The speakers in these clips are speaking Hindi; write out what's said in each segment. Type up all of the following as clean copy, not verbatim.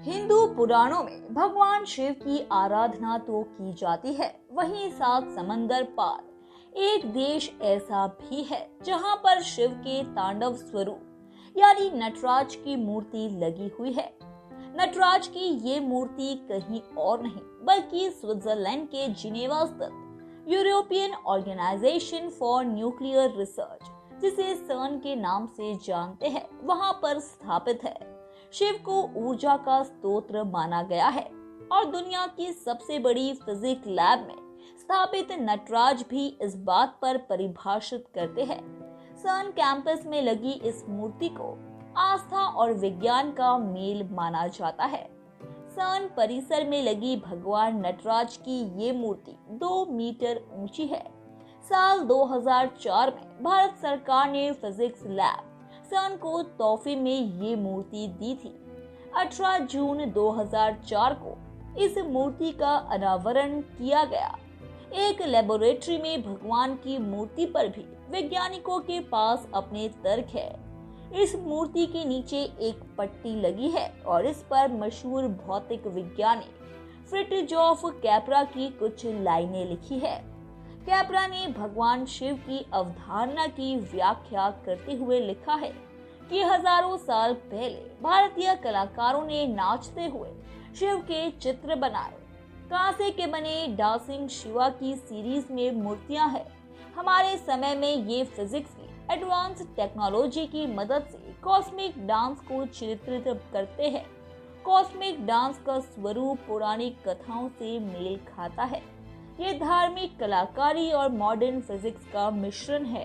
हिंदू पुराणों में भगवान शिव की आराधना तो की जाती है, वहीं सात समंदर पार एक देश ऐसा भी है जहां पर शिव के तांडव स्वरूप यानी नटराज की मूर्ति लगी हुई है। नटराज की ये मूर्ति कहीं और नहीं बल्कि स्विट्जरलैंड के जिनेवा स्थित European Organization for Nuclear Research, जिसे सर्न के नाम से जानते हैं, वहां पर स्थापित है। शिव को ऊर्जा का स्रोत माना गया है और दुनिया की सबसे बड़ी फिजिक्स लैब में स्थापित नटराज भी इस बात पर परिभाषित करते हैं। सर्न कैंपस में लगी इस मूर्ति को आस्था और विज्ञान का मेल माना जाता है। सर्न परिसर में लगी भगवान नटराज की ये मूर्ति 2 मीटर ऊंची है। साल 2004 में भारत सरकार ने फिजिक्स लैब सर्न को तोहफे में ये मूर्ति दी थी। 18 जून 2004 को इस मूर्ति का अनावरण किया गया। एक लेबोरेटरी में भगवान की मूर्ति पर भी वैज्ञानिकों के पास अपने तर्क है। इस मूर्ति के नीचे एक पट्टी लगी है और इस पर मशहूर भौतिक विज्ञानी फ्रिटजोफ कैप्रा की कुछ लाइनें लिखी है। कैप्रा ने भगवान शिव की अवधारणा की व्याख्या करते हुए लिखा है कि हजारों साल पहले भारतीय कलाकारों ने नाचते हुए शिव के चित्र बनाए। कांसे के बने डांसिंग शिवा की सीरीज में मूर्तियां हैं। हमारे समय में ये फिजिक्स की एडवांस टेक्नोलॉजी की मदद से कॉस्मिक डांस को चित्रित करते हैं। कॉस्मिक डांस का स्वरूप पौराणिक कथाओं से मेल खाता है। ये धार्मिक कलाकारी और मॉडर्न फिजिक्स का मिश्रण है।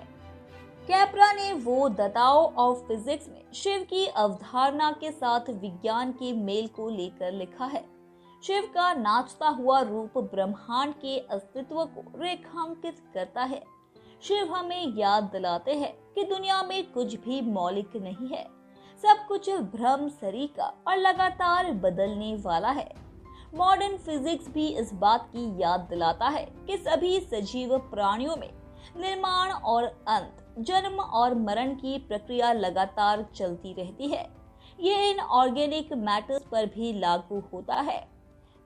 कैप्रा ने वो दताओ ऑफ फिजिक्स में शिव की अवधारणा के साथ विज्ञान के मेल को लेकर लिखा है। शिव का नाचता हुआ रूप ब्रह्मांड के अस्तित्व को रेखांकित करता है। शिव हमें याद दिलाते हैं कि दुनिया में कुछ भी मौलिक नहीं है, सब कुछ भ्रम सरीका और लगातार बदलने वाला है। मॉडर्न फिजिक्स भी इस बात की याद दिलाता है कि सभी सजीव प्राणियों में निर्माण और अंत, जन्म और मरण की प्रक्रिया लगातार चलती रहती है। ये इन ऑर्गेनिक मैटर्स पर भी लागू होता है।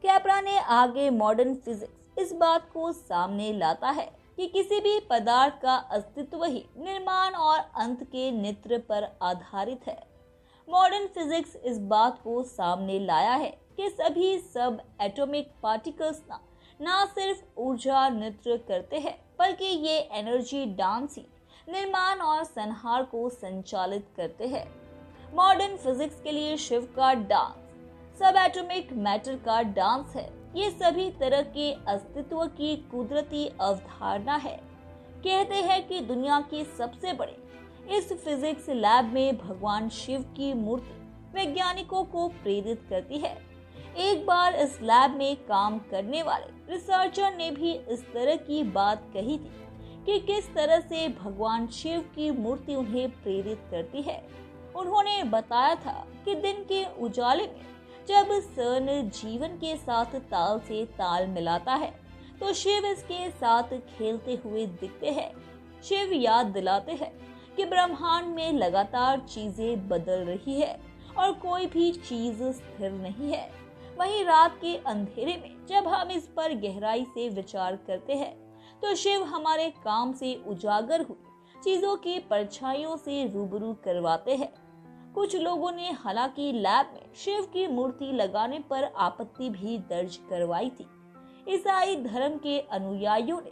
कैप्रा ने आगे मॉडर्न फिजिक्स इस बात को सामने लाता है कि किसी भी पदार्थ का अस्तित्व ही निर्माण और अंत के नित्य पर आधारित है। मॉडर्न फिजिक्स इस बात को सामने लाया है कि सभी सब एटॉमिक पार्टिकल्स ना सिर्फ ऊर्जा नृत्य करते हैं, बल्कि ये एनर्जी डांस ही निर्माण और संहार को संचालित करते हैं। मॉडर्न फिजिक्स के लिए शिव का डांस सब एटॉमिक मैटर का डांस है। ये सभी तरह के अस्तित्व की कुदरती अवधारणा है। कहते हैं कि दुनिया की सबसे बड़े इस फिजिक्स लैब में भगवान शिव की मूर्ति वैज्ञानिकों को प्रेरित करती है। एक बार इस लैब में काम करने वाले रिसर्चर ने भी इस तरह की बात कही थी कि किस तरह से भगवान शिव की मूर्ति उन्हें प्रेरित करती है। उन्होंने बताया था कि दिन के उजाले में जब सर्न जीवन के साथ ताल से ताल मिलाता है तो शिव इसके साथ खेलते हुए दिखते हैं। शिव याद दिलाते हैं कि ब्रह्मांड में लगातार चीजें बदल रही है और कोई भी चीज स्थिर नहीं है। वहीं रात के अंधेरे में जब हम इस पर गहराई से विचार करते हैं तो शिव हमारे काम से उजागर हुई चीजों की परछाइयों से रूबरू करवाते हैं। कुछ लोगों ने हालांकि लैब में शिव की मूर्ति लगाने पर आपत्ति भी दर्ज करवाई थी। ईसाई धर्म के अनुयायियों ने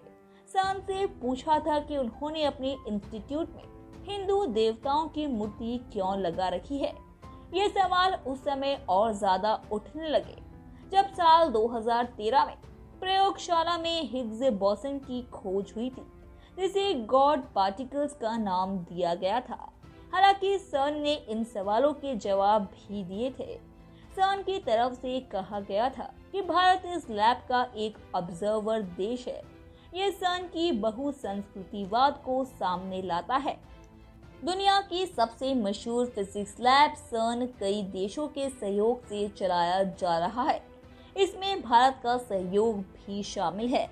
सर्न से पूछा था कि उन्होंने अपने इंस्टीट्यूट में हिंदू देवताओं की मूर्ति क्यों लगा रखी है। ये सवाल उस समय और ज्यादा उठने लगे जब साल 2013 में प्रयोगशाला में हिग्स बोसन की खोज हुई थी, जिसे गॉड पार्टिकल्स का नाम दिया गया था। हालांकि सर्न ने इन सवालों के जवाब भी दिए थे। सर्न की तरफ से कहा गया था कि भारत इस लैब का एक ऑब्जर्वर देश है। ये सर्न की बहुसंस्कृतिवाद को सामने लाता है। दुनिया की सबसे मशहूर फिजिक्स लैब सर्न कई देशों के सहयोग से चलाया जा रहा है। इसमें भारत का सहयोग भी शामिल है।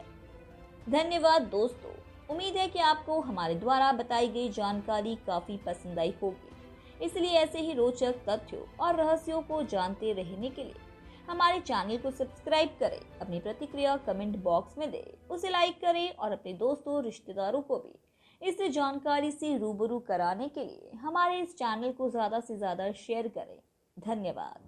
धन्यवाद दोस्तों। उम्मीद है कि आपको हमारे द्वारा बताई गई जानकारी काफी पसंद आई होगी। इसलिए ऐसे ही रोचक तथ्यों और रहस्यों को जानते रहने के लिए हमारे चैनल को सब्सक्राइब करें। अपनी प्रतिक्रिया कमेंट बॉक्स में दें, उसे लाइक करें और अपने दोस्तों रिश्तेदारों को भी इस जानकारी से रूबरू कराने के लिए हमारे इस चैनल को ज़्यादा से ज़्यादा शेयर करें। धन्यवाद।